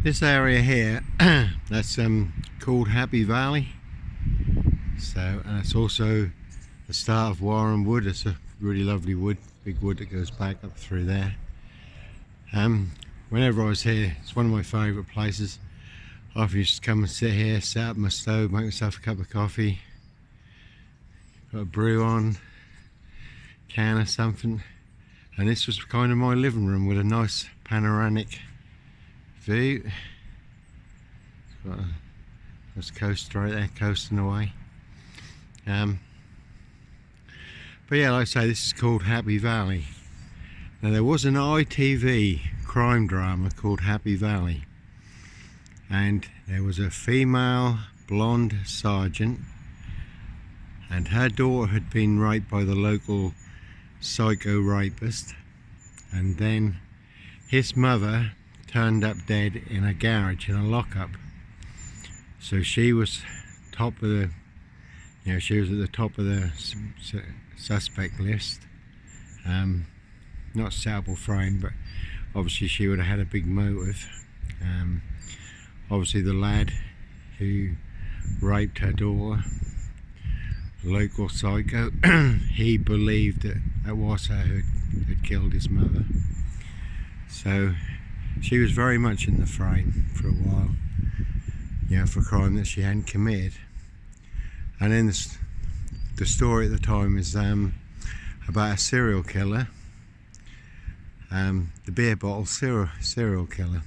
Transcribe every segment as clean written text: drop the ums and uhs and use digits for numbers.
This area here, that's called Happy Valley. So, and it's also the start of Warren Wood. It's a really lovely wood, big wood that goes back up through there. Whenever I was here, it's one of my favourite places. I often used to come and sit here, set up my stove, make myself a cup of coffee, put a brew on, can or something, and this was kind of my living room with a nice panoramic view. It's got a nice coast right there, coasting away. But yeah, like I say, this is called Happy Valley. Now there was an ITV crime drama called Happy Valley, and there was a female blonde sergeant, and her daughter had been raped by the local psycho rapist, and then his mother turned up dead in a garage in a lockup. So she was top of the, she was at the top of the suspect list. Not settled frame, but obviously she would have had a big motive. Obviously the lad who raped her daughter, local psycho, he believed that it was her who had killed his mother. So she was very much in the frame for a while, for a crime that she hadn't committed. And then the story at the time is about a serial killer, the beer bottle serial killer.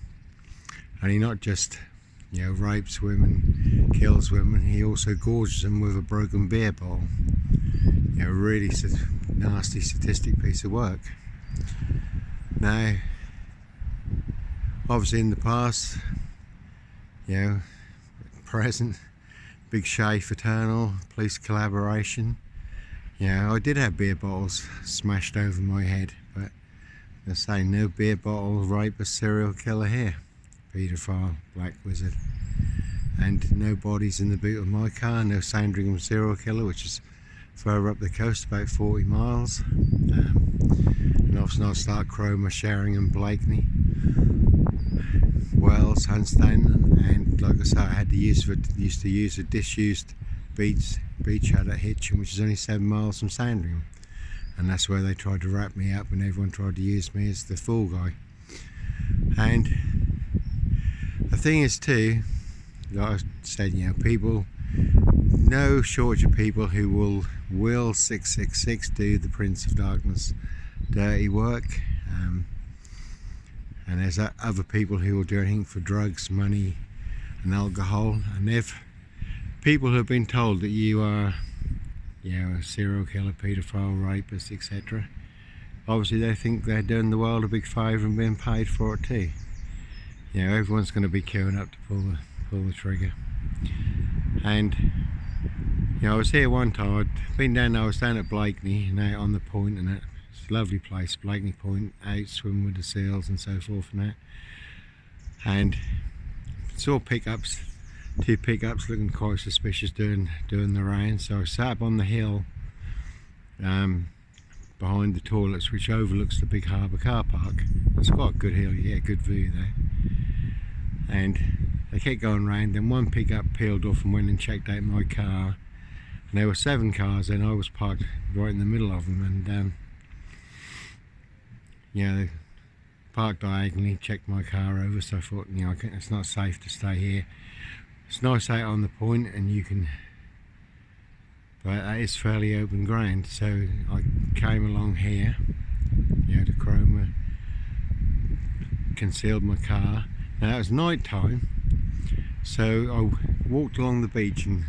And he not just rapes women, kills women, he also gorges them with a broken beer bottle. Really nasty, sadistic piece of work. Now, obviously in the past, present, big Shea fraternal, police collaboration. I did have beer bottles smashed over my head, but they say no beer bottle rapist serial killer here. Paedophile, black wizard. And no bodies in the boot of my car, no Sandringham serial killer, which is further up the coast, about 40 miles. And obviously I'll start Cromer, Sheringham, Blakeney, Wells, Hunstanton, and like I say, I had used to use a disused beach hut at Hitchin, which is only 7 miles from Sandringham. And that's where they tried to wrap me up, and everyone tried to use me as the fool guy. And the thing is too, like I said, people, no shortage of people who will 666 do the Prince of Darkness dirty work, and there's other people who will do anything for drugs, money and alcohol. And if people who have been told that you are a serial killer, paedophile, rapist, etc., obviously they think they're doing the world a big favour and being paid for it too. Everyone's going to be queuing up to pull the trigger. And I was here one time. I was down at Blakeney and out on the point, and it's a lovely place, Blakeney Point, out swimming with the seals and so forth and that. And saw two pickups looking quite suspicious doing the round. So I sat up on the hill behind the toilets, which overlooks the big harbour car park. It's quite a good hill, you get a good view there. And they kept going round, then one pickup peeled off and went and checked out my car. And there were 7 cars, and I was parked right in the middle of them. And they parked diagonally, checked my car over. So I thought, it's not safe to stay here. It's nice out on the point, and but that is fairly open ground. So I came along here, to Cromer, concealed my car. Now it was night time, so I walked along the beach, and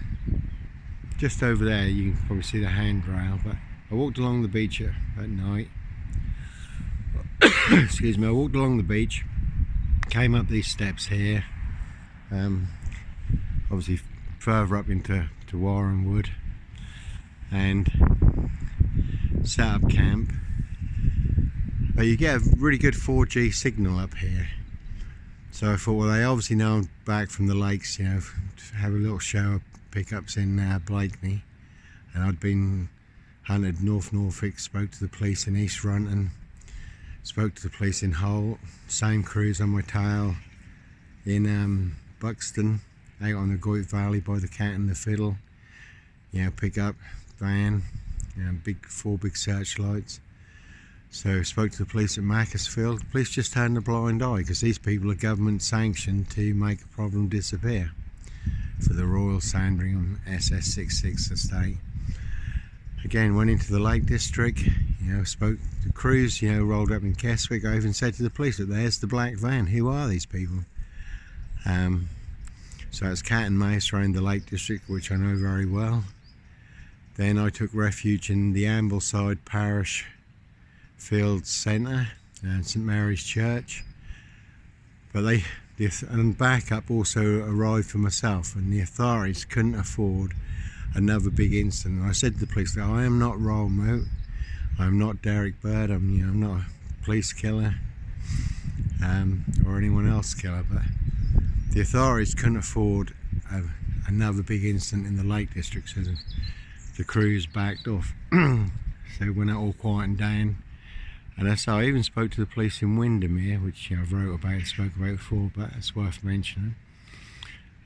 just over there you can probably see the handrail, but I walked along the beach at night. Excuse me, I walked along the beach, came up these steps here, obviously further up into Warren Wood, and set up camp. But you get a really good 4G signal up here. So I thought, well, they obviously know I'm back from the lakes, to have a little show of pickups in Blakeney. And I'd been hunted North Norfolk, spoke to the police in East Runton, spoke to the police in Hull, same crews on my tail, in Buxton, out on the Goyt Valley by the Cat and the Fiddle. You know, pick up van, you know, four big searchlights. So spoke to the police at Macclesfield. The police just turned a blind eye because these people are government sanctioned to make a problem disappear for the Royal Sandringham SS66 estate. Again, went into the Lake District, you know, spoke to crews, you know, rolled up in Keswick. I even said to the police that there's the black van. Who are these people? So it's cat and mouse around the Lake District, which I know very well. Then I took refuge in the Ambleside Parish Fields Centre and St Mary's Church. But and backup also arrived for myself, and the authorities couldn't afford another big incident. And I said to the police that I am not Royal Moat, I'm not Derek Bird, I'm not a police killer or anyone else killer, but the authorities couldn't afford another big incident in the Lake District, so the crews backed off. So when it all quietened down, and that's how I even spoke to the police in Windermere, which, you know, I've wrote about and spoke about before, but it's worth mentioning.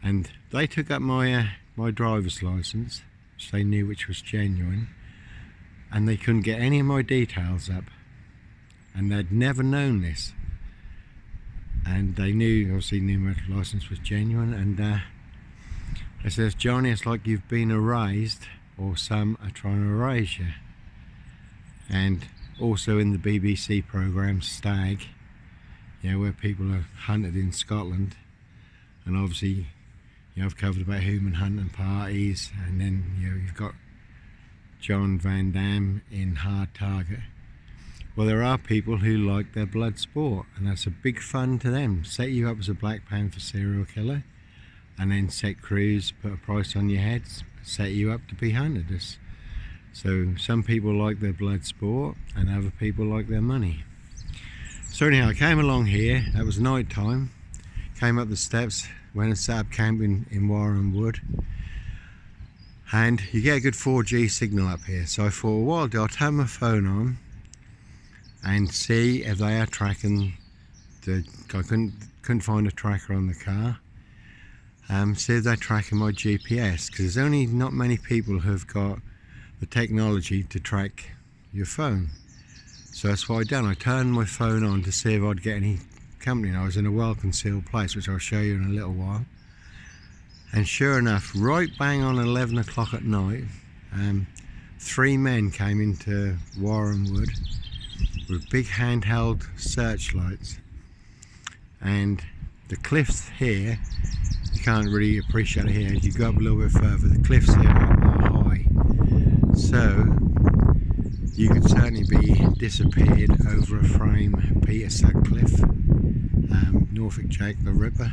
And they took up my driver's licence, which they knew which was genuine, and they couldn't get any of my details up, and they'd never known this. And they obviously knew my licence was genuine, and they said, Johnny, it's like you've been erased, or some are trying to erase you. And also in the BBC programme Stag, you know, where people are hunted in Scotland, and obviously, you know, I've covered about human hunting parties, and then, you know, you've got John Van Damme in Hard Target. Well, there are people who like their blood sport, and that's a big fun to them. Set you up as a Black Panther serial killer, and then set crews, put a price on your heads, set you up to be hunted. So some people like their blood sport, and other people like their money. So anyhow, I came along here. That was night time. Came up the steps, went and set up camp in Warren Wood, and you get a good 4G signal up here. So I thought, well, I'll turn my phone on and see if they are tracking I couldn't find a tracker on the car. See if they're tracking my GPS, because there's only not many people who've got the technology to track your phone. So that's what I done. I turned my phone on to see if I'd get any company, and I was in a well concealed place, which I'll show you in a little while. And sure enough, right bang on 11 o'clock at night, 3 men came into Warren Wood with big handheld searchlights, and the cliffs here, you can't really appreciate it here. If you go up a little bit further, the cliffs here are high, so you could certainly be disappeared over a frame. Peter Sutcliffe, Norfolk Jack the Ripper,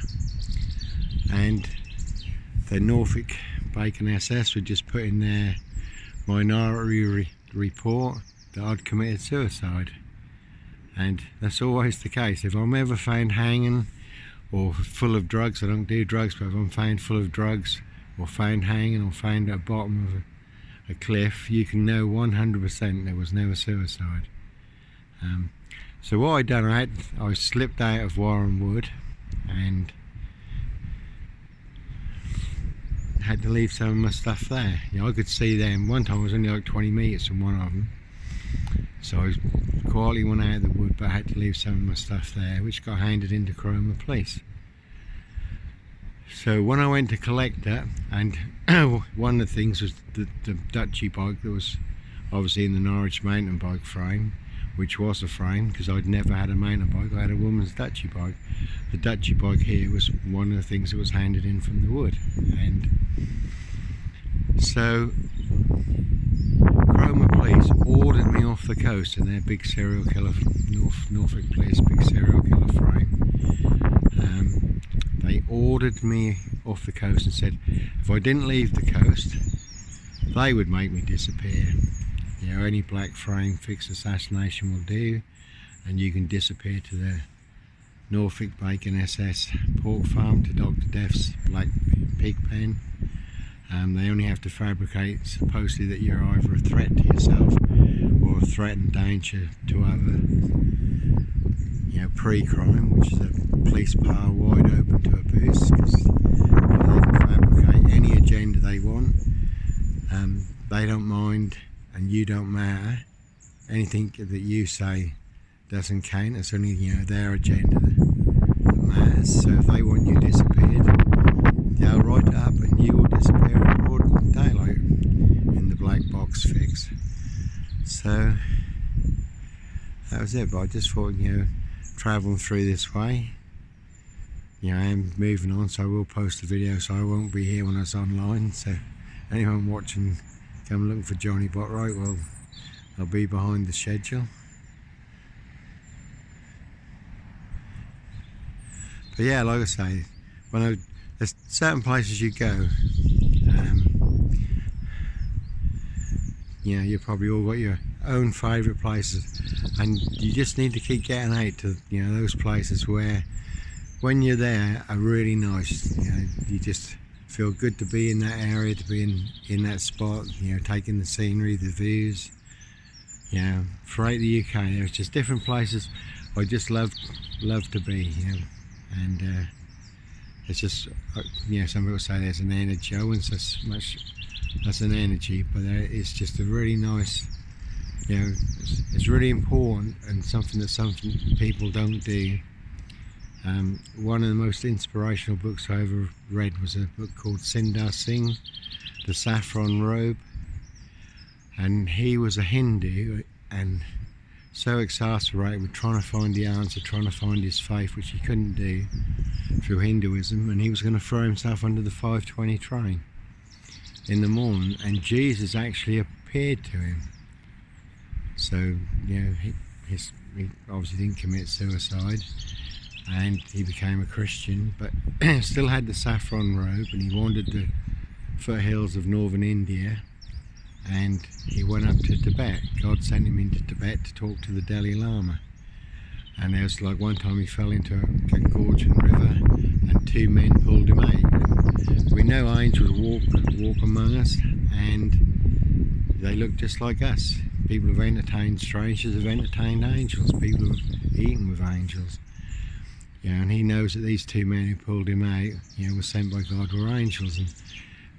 and the Norfolk Bacon SS would just put in their minority report that I'd committed suicide. And that's always the case. If I'm ever found hanging or full of drugs, I don't do drugs, but if I'm found full of drugs or found hanging or found at the bottom of a cliff, you can know 100% there was never suicide. So what I done, I slipped out of Warren Wood and had to leave some of my stuff there. You know, I could see them. One time I was only like 20 metres from one of them, so I quietly went out of the wood, but I had to leave some of my stuff there, which got handed into Cromer Police. So when I went to collect it, and one of the things was the Dutchy bike that was obviously in the Norwich mountain bike frame, which was a frame because I'd never had a mountain bike. I had a woman's Dutchy bike. The Dutchy bike here was one of the things that was handed in from the wood. And so Cromer Police ordered me off the coast in their big serial killer, Norfolk Police big serial killer frame. They ordered me off the coast and said if I didn't leave the coast, they would make me disappear. You know, any black frame fixed assassination will do, and you can disappear to the Norfolk Bacon SS pork farm, to Dr. Death's black pig pen. They only have to fabricate supposedly that you're either a threat to yourself or a threatened danger to other, you know, pre-crime, which is a police power wide open to abuse, because they can fabricate any agenda they want. They don't mind, and you don't matter. Anything that you say doesn't count. It's only their agenda that matters. So if they want you disappeared, they'll write it up and you will disappear in broad daylight in the black box fix. So that was it. But I just thought, travelling through this way, I am moving on, so I will post a video, so I won't be here when it's online. So anyone watching, come looking for Johnny Botwright, well, I'll be behind the schedule. But yeah, like I say, there's certain places you go, you've probably all got your own favourite places, and you just need to keep getting out to those places where, when you're there, are really nice. You just feel good to be in that area, to be in that spot, taking the scenery, the views. Throughout the UK, there's just different places I just love to be. And it's just, some people say there's an energy. I wouldn't say so much as an energy, but it's just a really nice, it's really important, and something that some people don't do. One of the most inspirational books I ever read was a book called Sindar Singh, The Saffron Robe. And he was a Hindu, and so exasperated with trying to find the answer, trying to find his faith, which he couldn't do through Hinduism, and he was going to throw himself under the 5:20 train in the morning, and Jesus actually appeared to him. So he obviously didn't commit suicide, and he became a Christian, but still had the saffron robe, and he wandered the foothills of northern India, and he went up to Tibet. God sent him into Tibet to talk to the Dalai Lama. And there was like one time he fell into a gorging river, and two men pulled him out. And we know angels walk among us, and they look just like us. People have entertained strangers, have entertained angels. People have eaten with angels. And he knows that these two men who pulled him out, were sent by God, were angels.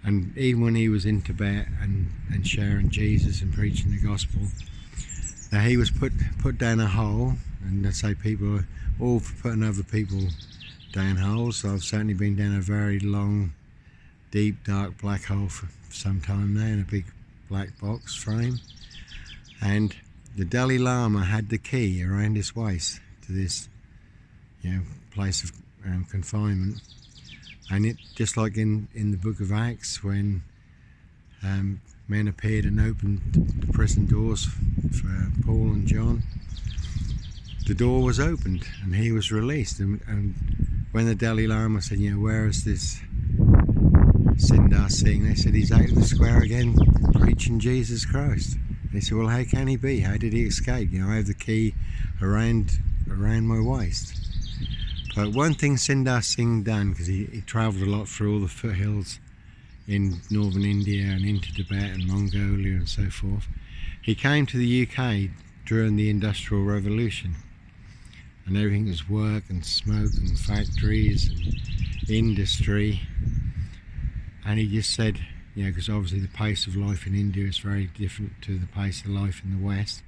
And even when he was in Tibet and sharing Jesus and preaching the gospel, he was put down a hole. And let's say people are all for putting other people down holes. So I've certainly been down a very long, deep, dark black hole for some time now, in a big black box frame. And the Dalai Lama had the key around his waist to this, place of confinement. And it, just like in the book of Acts, when men appeared and opened the prison doors for Paul and John, the door was opened and he was released. And when the Dalai Lama said, where is this Sindar Singh? They said, he's out in the square again preaching Jesus Christ. And he said, well, how can he be? How did he escape? I have the key around my waist. But one thing Sindar Singh done, because he travelled a lot through all the foothills in northern India and into Tibet and Mongolia and so forth, he came to the UK during the Industrial Revolution, and everything was work and smoke and factories and industry. And he just said, because obviously the pace of life in India is very different to the pace of life in the West.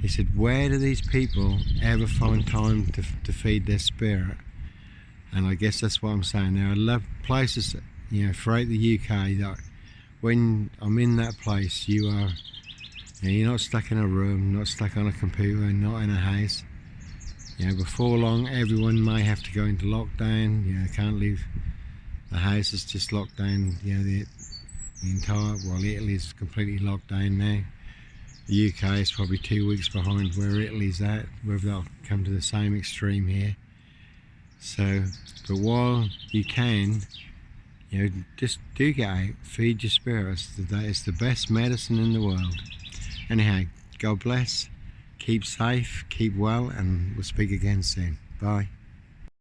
He said, where do these people ever find time to feed their spirit? And I guess that's what I'm saying. There are places, throughout the UK, that when I'm in that place, you're not stuck in a room, not stuck on a computer, not in a house. Before long, everyone may have to go into lockdown. Can't leave the house. Is just locked down. The entire, Italy is completely locked down now. The UK is probably 2 weeks behind where Italy's at, whether they'll come to the same extreme here. So, but while you can, just do get out, feed your spirit. It's the best medicine in the world. Anyhow, God bless, keep safe, keep well, and we'll speak again soon. Bye.